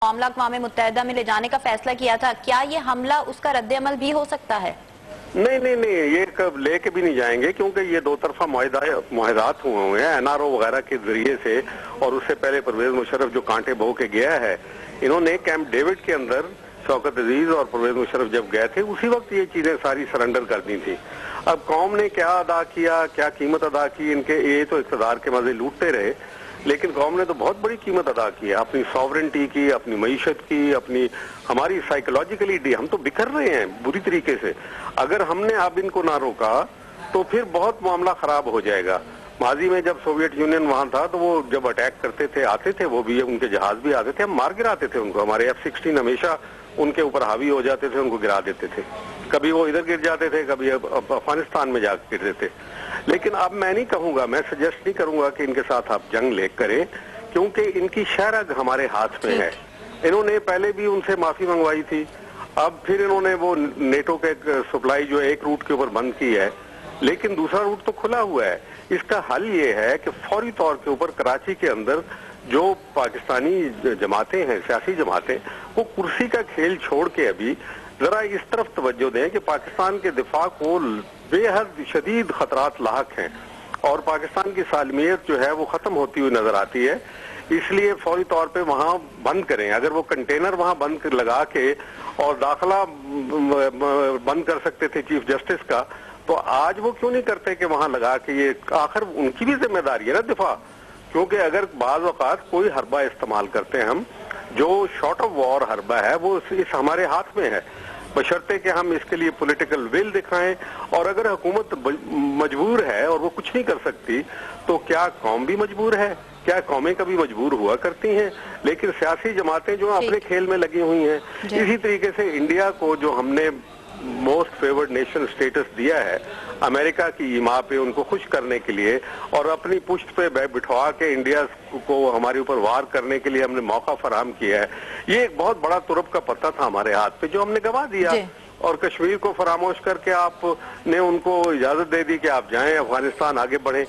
मामला अक़वाम मुत्तहिदा में ले जाने का फैसला किया था, क्या ये हमला उसका रद्द अमल भी हो सकता है? नहीं, ये कब लेके भी नहीं जाएंगे, क्योंकि ये दो तरफा मुआहदात हुए हैं NRO वगैरह के जरिए से। और उससे पहले परवेज मुशर्रफ जो कांटे बो के गया है, इन्होंने कैंप डेविड के अंदर शौकत अजीज और परवेज मुशर्रफ जब गए थे उसी वक्त ये चीजें सारी सरेंडर कर दी थी। अब कौम ने क्या अदा किया, क्या कीमत अदा की, इनके ये तो इक़्तिदार के मजे लूटते रहे, लेकिन कौम ने तो बहुत बड़ी कीमत अदा की है अपनी सॉवरेंटी की, अपनी मईशत की, अपनी हमारी साइकोलॉजिकली हम तो बिखर रहे हैं बुरी तरीके से। अगर हमने अब इनको ना रोका तो फिर बहुत मामला खराब हो जाएगा। माजी में जब सोवियत यूनियन वहां था तो वो जब अटैक करते थे, आते थे, वो भी उनके जहाज भी आते थे, हम मार गिराते थे उनको। हमारे F-16 हमेशा उनके ऊपर हावी हो जाते थे, उनको गिरा देते थे। कभी वो इधर गिर जाते थे, कभी अफगानिस्तान में जाकर गिरते थे। लेकिन अब मैं नहीं कहूंगा, मैं सजेस्ट नहीं करूंगा कि इनके साथ आप जंग ले करें, क्योंकि इनकी शहरग हमारे हाथ में है। इन्होंने पहले भी उनसे माफी मंगवाई थी, अब फिर इन्होंने वो नेटो के सप्लाई जो एक रूट के ऊपर बंद की है, लेकिन दूसरा रूट तो खुला हुआ है। इसका हल ये है कि फौरी तौर के ऊपर कराची के अंदर जो पाकिस्तानी जमातें हैं, सियासी जमातें, वो कुर्सी का खेल छोड़ के अभी जरा इस तरफ तवज्जो दें कि पाकिस्तान के दिफा को बेहद शदीद खतरात लाहक हैं और पाकिस्तान की सालमियत जो है वो खत्म होती हुई नजर आती है। इसलिए फौरी तौर पे वहां बंद करें। अगर वो कंटेनर वहां बंद लगा के और दाखिला बंद कर सकते थे चीफ जस्टिस का, तो आज वो क्यों नहीं करते कि वहां लगा के ये, आखिर उनकी भी जिम्मेदारी है ना दिफा। क्योंकि अगर बाज औकात कोई हरबा इस्तेमाल करते हैं हम, जो शॉर्ट ऑफ वॉर हरबा है वो इस हमारे हाथ में है, बशर्ते कि हम इसके लिए पॉलिटिकल विल दिखाएं। और अगर हुकूमत मजबूर है और वो कुछ नहीं कर सकती, तो क्या कौम भी मजबूर है? क्या कौमें कभी मजबूर हुआ करती हैं? लेकिन सियासी जमातें जो अपने खेल में लगी हुई हैं। इसी तरीके से इंडिया को जो हमने मोस्ट फेवर्ड नेशन स्टेटस दिया है अमेरिका की ईमा पे, उनको खुश करने के लिए और अपनी पुश्त पे बिठवा के इंडिया को हमारे ऊपर वार करने के लिए हमने मौका फराहम किया है। ये एक बहुत बड़ा तुरप का पत्ता था हमारे हाथ पे जो हमने गवा दिया। और कश्मीर को फरामोश करके आपने उनको इजाजत दे दी कि आप जाएं, अफगानिस्तान आगे बढ़े।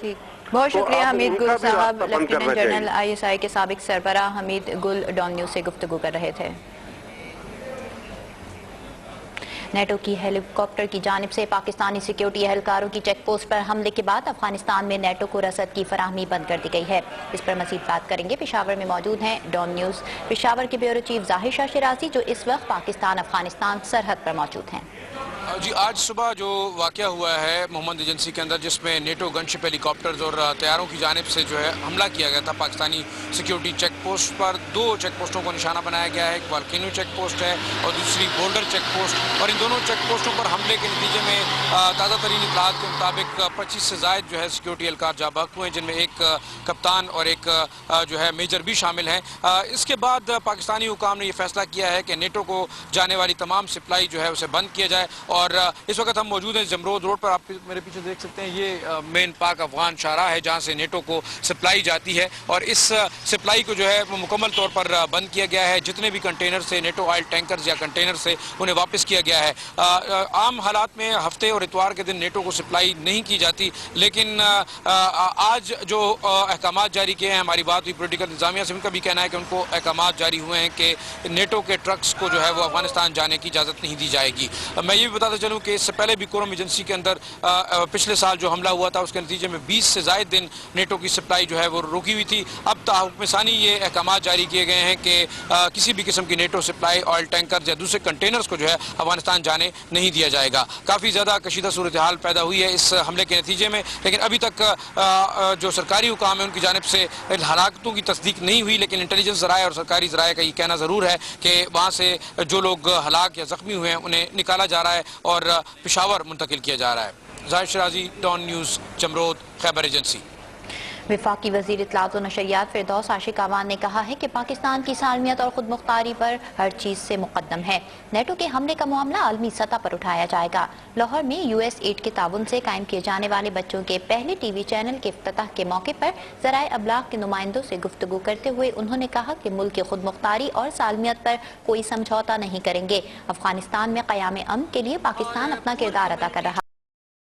बहुत शुक्रिया हमीद गुल साहब, लेफ्टिनेंट जनरल ISI के साबिक सरबराह हमीद गुल डॉन न्यूज से गुफ्तगू कर रहे थे। नेटो की हेलीकॉप्टर की जानिब से पाकिस्तानी सिक्योरिटी एहलकारों की चेक पोस्ट पर हमले के बाद अफगानिस्तान में नेटो को रसद की फराहमी बंद कर दी गई है। इस पर मजीद बात करेंगे। पेशावर में मौजूद हैं डॉन न्यूज पेशावर के ब्यूरो चीफ जाहिर शाह शिराजी, जो इस वक्त पाकिस्तान अफगानिस्तान सरहद पर मौजूद हैं। जी, आज सुबह जो वाक़या हुआ है मोहम्मद एजेंसी के अंदर, जिसमें नेटो गनशिप हेलीकॉप्टर्स और तैयारों की जानिब से जो है हमला किया गया था पाकिस्तानी सिक्योरिटी चेक पोस्ट पर। दो चेक पोस्टों को निशाना बनाया गया है, एक वाल्केनो चेक पोस्ट है और दूसरी बोल्डर चेक पोस्ट। और इन दोनों चेक पोस्टों पर हमले के नतीजे में ताज़ा तरीन इत्तलात के मुताबिक 25 से ज़ायद जो है सिक्योरिटी एहलकार जाँ बहक हुए हैं, जिनमें एक कप्तान और एक जो है मेजर भी शामिल हैं। इसके बाद पाकिस्तानी हुकाम ने यह फैसला किया है कि नेटो को जाने वाली तमाम सप्लाई जो है उसे बंद किया जाए। और इस वक्त हम मौजूद हैं जमरोद रोड पर, आप मेरे पीछे देख सकते हैं, ये मेन पाक अफगान शाहराह है जहां से नेटो को सप्लाई जाती है। और इस सप्लाई को जो है वो मुकम्मल तौर पर बंद किया गया है। जितने भी कंटेनर से नेटो ऑयल टैंकर्स या कंटेनर से उन्हें वापस किया गया है। आम हालात में हफ्ते और इतवार के दिन नेटो को सप्लाई नहीं की जाती, लेकिन आज जो अहकाम जारी किए हैं, हमारी बात हुई पोलिटिकल इंतजामिया से, उनका भी कहना है कि उनको अहकाम जारी हुए हैं कि नेटो के ट्रक्स को जो है वो अफगानिस्तान जाने की इजाज़त नहीं दी जाएगी। मैं ये भी बताता चलूँ कि इससे पहले भी कोरम एजेंसी के अंदर पिछले साल जो हमला हुआ था उसके नतीजे में 20 से ज़ायद दिन नेटो की सप्लाई जो है वो रुकी हुई थी। अब ताहुक्म सानी ये अहकाम जारी किए गए हैं कि किसी भी किस्म की नेटो सप्लाई ऑयल टैंकर या दूसरे कंटेनर्स को जो है अफगानिस्तान जाने नहीं दिया जाएगा। काफ़ी ज़्यादा कशीदा सूरत हाल पैदा हुई है इस हमले के नतीजे में, लेकिन अभी तक जो सरकारी हुकाम है उनकी जानिब से हलाकतों की तस्दीक नहीं हुई। लेकिन इंटेलिजेंस ज़राए और सरकारी ज़राए का ये कहना ज़रूर है कि वहाँ से जो लोग हलाक या ज़ख्मी हुए हैं उन्हें निकाला जा रहा है और पेशावर मुंतकिल किया जा रहा है। जाहिर शिराजी, डॉन न्यूज़, जमरोद, खैबर एजेंसी। वफाकी वज़ीर इत्तलात व नशरियात फिरदौस आशिक आवान ने कहा है कि पाकिस्तान की सालमियत और खुद मुख्तारी पर हर चीज़ से मुकद्दम है। नेटो के हमले का मामला आलमी सतह पर उठाया जाएगा। लाहौर में US-8 के ताउन से कायम किए जाने वाले बच्चों के पहले TV चैनल के इफ्तिताह के मौके पर ज़राए अबलाग के नुमाइंदों से गुफ्तगू करते हुए उन्होंने कहा कि मुल्क की खुद मुख्तारी और सालमियत पर कोई समझौता नहीं करेंगे। अफगानिस्तान में क़याम अमन के लिए पाकिस्तान अपना किरदार अदा कर रहा